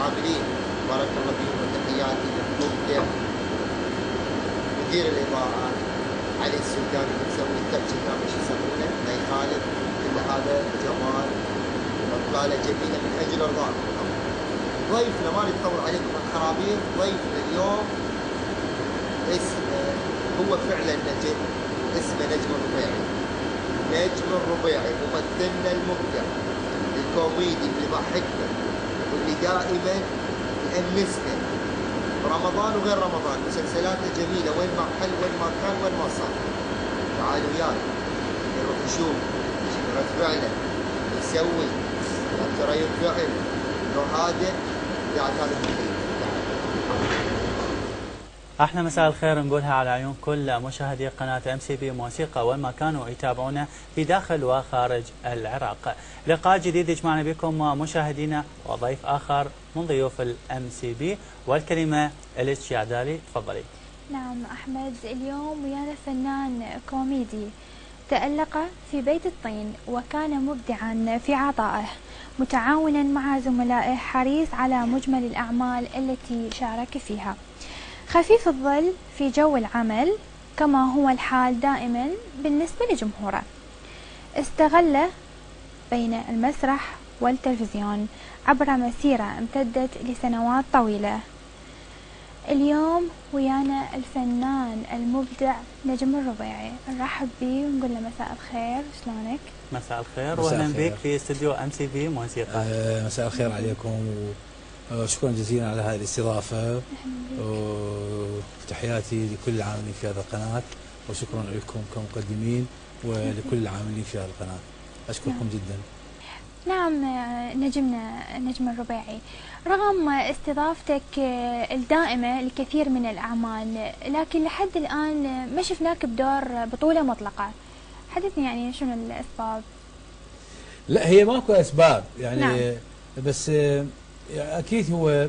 العاملين بارك الله فيهم، وتحياتي للمبدع مدير الاضاءه علي السوداني اللي مسوي التبش كامل شو يسمونه ما يخالف، كل هذا جمال واطلاله جميله من اجل رضاكم. ضيفنا ما نطول عليكم الخرابيط، ضيفنا اليوم اسمه هو فعلا نجم، اسمه نجم الربيعي. نجم الربيعي ممثلنا المبدع الكوميدي اللي ضحكنا واللي دائما يأنسنا رمضان وغير رمضان، مسلسلاته جميله وين ما حل وين ما كان وين ما صار. تعالوا وياي نروح نشوف رد فعله يسوي ترى ينفعل لو هذا قاعد هذا المخيم. احنا مساء الخير نقولها على عيون كل مشاهدي قناه MCB موسيقى وين ما كانوا يتابعونا في داخل وخارج العراق. لقاء جديد يجمعنا بكم مشاهدينا وضيف اخر من ضيوف MCB، والكلمه لك يا عدالي، تفضلي. نعم أحمد، اليوم ويانا فنان كوميدي تألق في بيت الطين وكان مبدعا في عطائه، متعاونا مع زملائه، حريص على مجمل الأعمال التي شارك فيها، خفيف الظل في جو العمل كما هو الحال دائما بالنسبة لجمهوره. استغل بين المسرح والتلفزيون عبر مسيرة امتدت لسنوات طويلة. اليوم ويانا الفنان المبدع نجم الربيعي، نرحب به ونقول له مساء الخير، شلونك؟ مساء الخير واهلا بك في استوديو MCB موسيقى. مساء الخير عليكم وشكرا جزيلا على هذه الاستضافه، وتحياتي لكل العاملين في هذه القناه، وشكرا لكم كمقدمين ولكل العاملين في هذه القناه، اشكركم جدا. نعم نجمنا نجم الربيعي، رغم استضافتك الدائمة لكثير من الأعمال، لكن لحد الآن ما شفناك بدور بطولة مطلقة. حدثني يعني شنو الأسباب؟ لا هي ماكو أسباب يعني، نعم. بس أكيد هو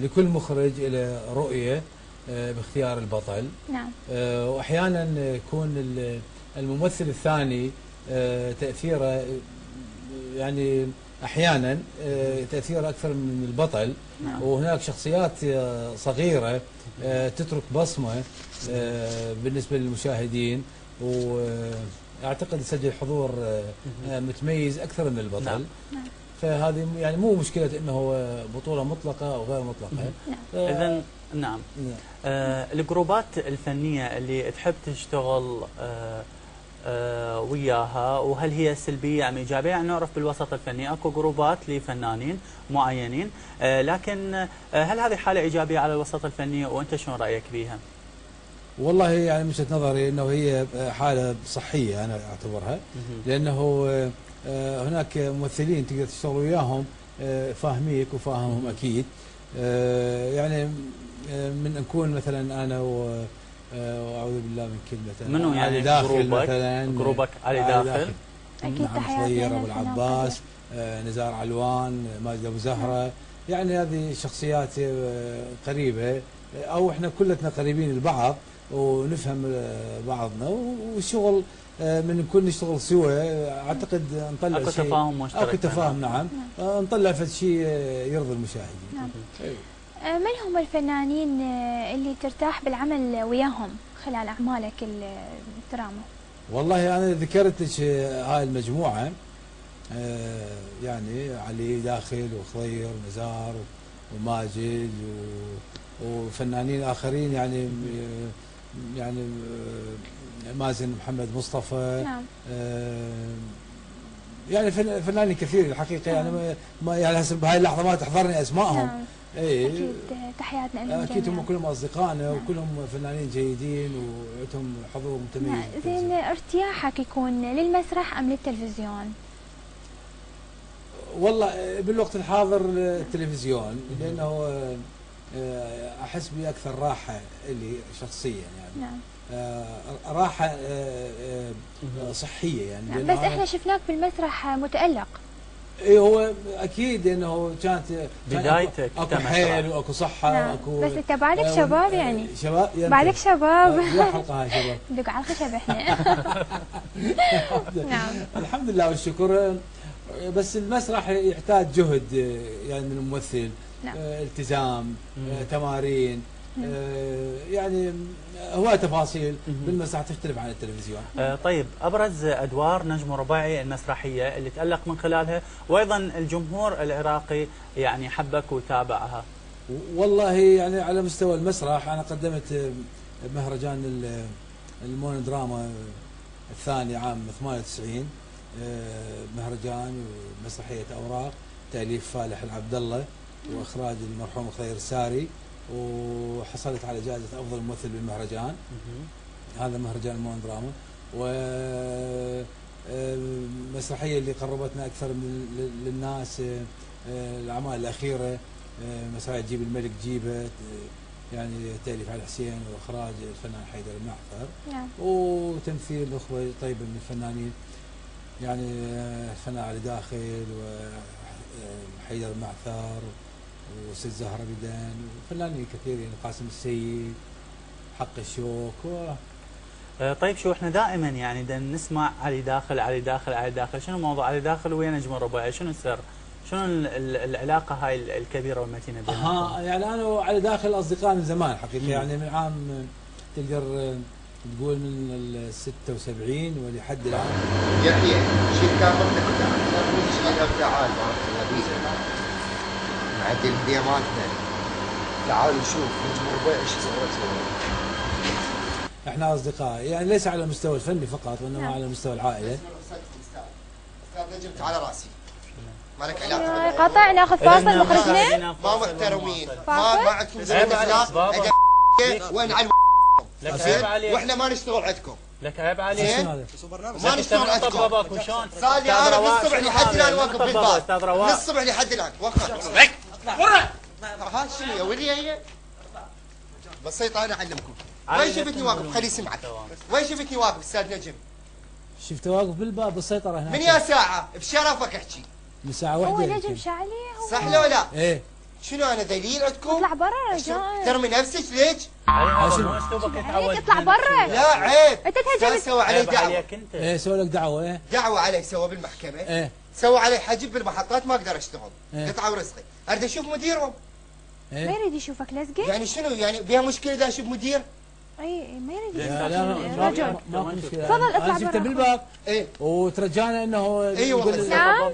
لكل مخرج له رؤية باختيار البطل. نعم. وأحيانا يكون الممثل الثاني تأثيره يعني احيانا تاثير اكثر من البطل. نعم. وهناك شخصيات صغيره تترك بصمه بالنسبه للمشاهدين، واعتقد تسجل حضور متميز اكثر من البطل. نعم. فهذه يعني مو مشكله انه بطوله مطلقه او غير مطلقه. اذا نعم. الجروبات الفنيه اللي تحب تشتغل وياها، وهل هي سلبيه ام ايجابيه؟ يعني نعرف بالوسط الفني اكو جروبات لفنانين معينين، لكن هل هذه حاله ايجابيه على الوسط الفني وانت شلون رايك بيها؟ والله يعني من وجهه نظري انه هي حاله صحيه انا اعتبرها، لانه هناك ممثلين تقدر تشتغل وياهم فاهميك وفاهمهم اكيد. يعني من نكون مثلا انا واعوذ بالله من كلمه منو يعني داخل مثلا جروبك علي داخل؟ اكيد تحياتي ابو العباس، نزار علوان، ماجد ابو زهره، يعني هذه شخصيات قريبه، او احنا كلنا قريبين لبعض ونفهم بعضنا، والشغل من نكون نشتغل سوا اعتقد نطلع اكو شيء، تفاهم مشترك، اكو تفاهم. نعم. نطلع فد شيء يرضي المشاهدين. نعم. من هم الفنانين اللي ترتاح بالعمل وياهم خلال أعمالك الدراما؟ والله أنا ذكرت لك هاي المجموعة، يعني علي داخل وخضير نزار وماجد وفنانين آخرين، يعني مازن محمد مصطفى. نعم. يعني فنانين كثير الحقيقة. يعني ما يعني هسه بهاي اللحظة ما تحضرني أسمائهم. نعم. ايه اكيد تحياتنا لهم. اكيد هم كلهم اصدقائنا وكلهم فنانين جيدين وعندهم حضور متميز. زين، ارتياحك يكون للمسرح ام للتلفزيون؟ والله بالوقت الحاضر التلفزيون، لانه احس باكثر راحه لي شخصيا يعني. نعم. راحه صحيه يعني. نعم. بس احنا شفناك بالمسرح متألق. اي هو اكيد انه كانت بدايتك اكو حيل واكو صحه. نعم. واكو بس انت بعدك شباب يعني. شباب يعني بعدك شباب. يا حلقه هاي شباب. ندق على الخشب احنا. نعم. الحمد لله والشكر. بس المسرح يحتاج جهد يعني من الممثل. نعم. التزام، تمارين، يعني هواية تفاصيل بالمسرح تختلف عن التلفزيون. طيب، ابرز ادوار نجم رباعي المسرحيه اللي تالق من خلالها وايضا الجمهور العراقي يعني حبك وتابعها؟ والله يعني على مستوى المسرح انا قدمت مهرجان المونودراما الثاني عام 98، مهرجان ومسرحيه اوراق، تاليف فالح العبد الله واخراج المرحوم خضير الساري، وحصلت على جائزه افضل ممثل بالمهرجان. هذا مهرجان المونودراما. والمسرحيه اللي قربتنا اكثر للناس الاعمال الاخيره، مسرحيه جيب الملك جيبه، يعني تاليف علي حسين واخراج الفنان حيدر المعثر. نعم. وتمثيل اخوه طيبه من الفنانين، يعني الفنان علي داخل وحيدر المعثر وست زهره بدن وفنانين كثيرين، قاسم السيد، حق الشوك طيب، شو احنا دائما يعني نسمع علي داخل علي داخل علي داخل، شنو موضوع علي داخل ويا نجم الرباعي؟ شنو السر؟ شنو العلاقه هاي الكبيره والمتينه بينهم؟ يعني انا وعلي داخل اصدقاء من زمان حقيقه، يعني من عام تقدر تقول من ال 76 ولحد الان. يحيى شيل كاميرتك وتعال تعال بارك الله فيك، نعدل ديماتنا، تعال نشوف نجم الرباعي ايش سوت. احنا اصدقاء يعني ليس على المستوى الفني فقط وانما على مستوى العائله. استاذ نجم تعال راسي، ما لك علاقه قطع، ناخذ فاصل مخرجنا. ما محترمين، ما عندكم زين اخلاق، وين على لك عيب عليك، واحنا ما نشتغل عندكم. لك عيب عليك، ما نشتغل عندكم. صار لي انا من الصبح لحد الان واقف بالباب، من الصبح لحد الان وقف. ها شنو يا ولي هي؟ بسيطه انا اعلمكم. وين شفتني واقف؟ خليه يسمعك. وين شفتني واقف استاذ نجم؟ شفته واقف بالباب بالسيطره هناك. من يا ساعه بشرفك احكي. من ساعه هو واحده. نجم شعلي هو. صح لو لا؟ ايه. شنو انا دليل عندكم؟ اطلع برا رجال. ترمي نفسك ليش؟ شنو اسلوبك يتعود؟ اطلع برا. لا عيب. انت تهجم. سوى علي دعوه. ايه سوى لك دعوه. ايه دعوه علي سوى بالمحكمه. ايه سوى علي حجب بالمحطات، ما اقدر اشتغل. إيه؟ قطعه ورزقي، اريد اشوف مديرهم. ايه؟ ما يريد يشوفك لزقه؟ يعني شنو يعني بها مشكله اذا اشوف مدير؟ اي ما يريد لا يشوفك لا رجل. ما مشكله. تفضل اطلع انا شفته برا. بالباب. ايه وترجانا انه اي والله. نعم.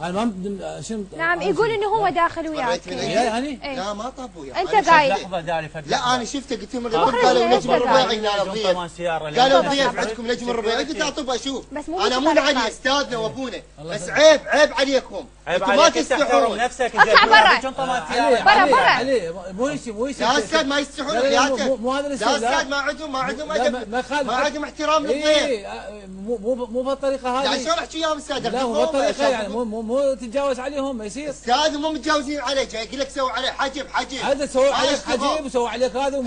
انا ما شنو. نعم يقول انه هو داخل وياك. مريت من عندي؟ يعني إيه. لا ما طب وياه. انت قايل. لحظه داري لا انا شفته قلت لهم مخرج قالوا ليش نجم الرباعي تقال؟ قالوا ضيف، قالوا ضيف عندكم نجم الرباعي، قلت اطب اشوف. بس مو انا مو بطريقة. علي استاذنا وابونا، بس عيب عليكم. عيب انتم ما عليك، تحترم تستحون. نفسك. اطلع برا. برا. علي مو لا استاذ ما يستحون لا حياتك. مو هذا لا الاستاذ. استاذ ما عندهم ادب، ما عندهم احترام للضيف. اي مو بالطريقه هذه. يعني شلون احكي وياهم استاذ؟ لا مو بالطريقه، يعني مو تتجاوز عليهم ما يصير. استاذ مو متجاوزين عليه، جاي يقول لك سوي عليه حجب. هذا سوى عليك حجيب وسوى عليك هذا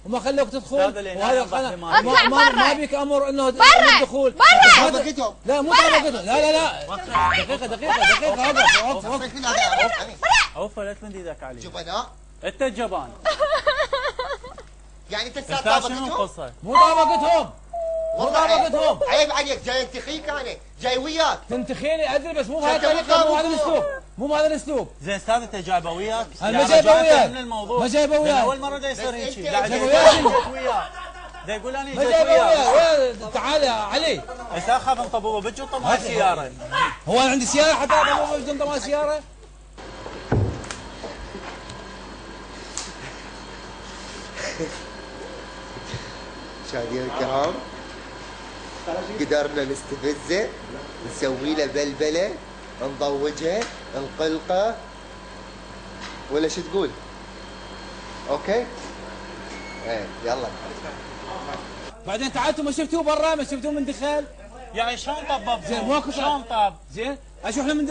وما خلوك تدخل. وهذا اطلع برا. ما بيك امر انه الدخول. طابقتهم. لا مو طابقتهم. لا دقيقه وقف. اوف لا تمد ايدك علي. جبناء انت الجبان. يعني انت استاذ شنو طابقتهم؟ القصه؟ مو طابقتهم. والله طابقتهم. عيب عليك، جاي انتخيك انا، جاي وياك. تنتخيني ادري بس مو بهذه شكلك الطريقه، مو هذا طابق. الاسلوب، مو بهذا الاسلوب. زين استاذ انت جايبه وياك؟ انا ما جايبه وياك. من الموضوع ما جايبه وياك. اول مره دا يصير هيك شيء. جايبه جايبه وياك. وياك. دا يقول انا ما جيت جايبه وياك. وياك. تعال يا علي. استاذ خاف انطبوه بالجنطه مال السياره. هو انا عندي سياره حتى انا مو بالجنطه مال سياره. مشاهدينا الكرام، قدرنا نستفزه، نسوي له بلبله، نضوجه، نقلقه، ولا شو تقول؟ اوكي؟ ايه يلا. بعدين تعالتوا ما شفتوه برا، ما شفتوه من دخل. يعني شلون طبب؟ زين ماكو شلون طاب؟ زين اشوف احنا من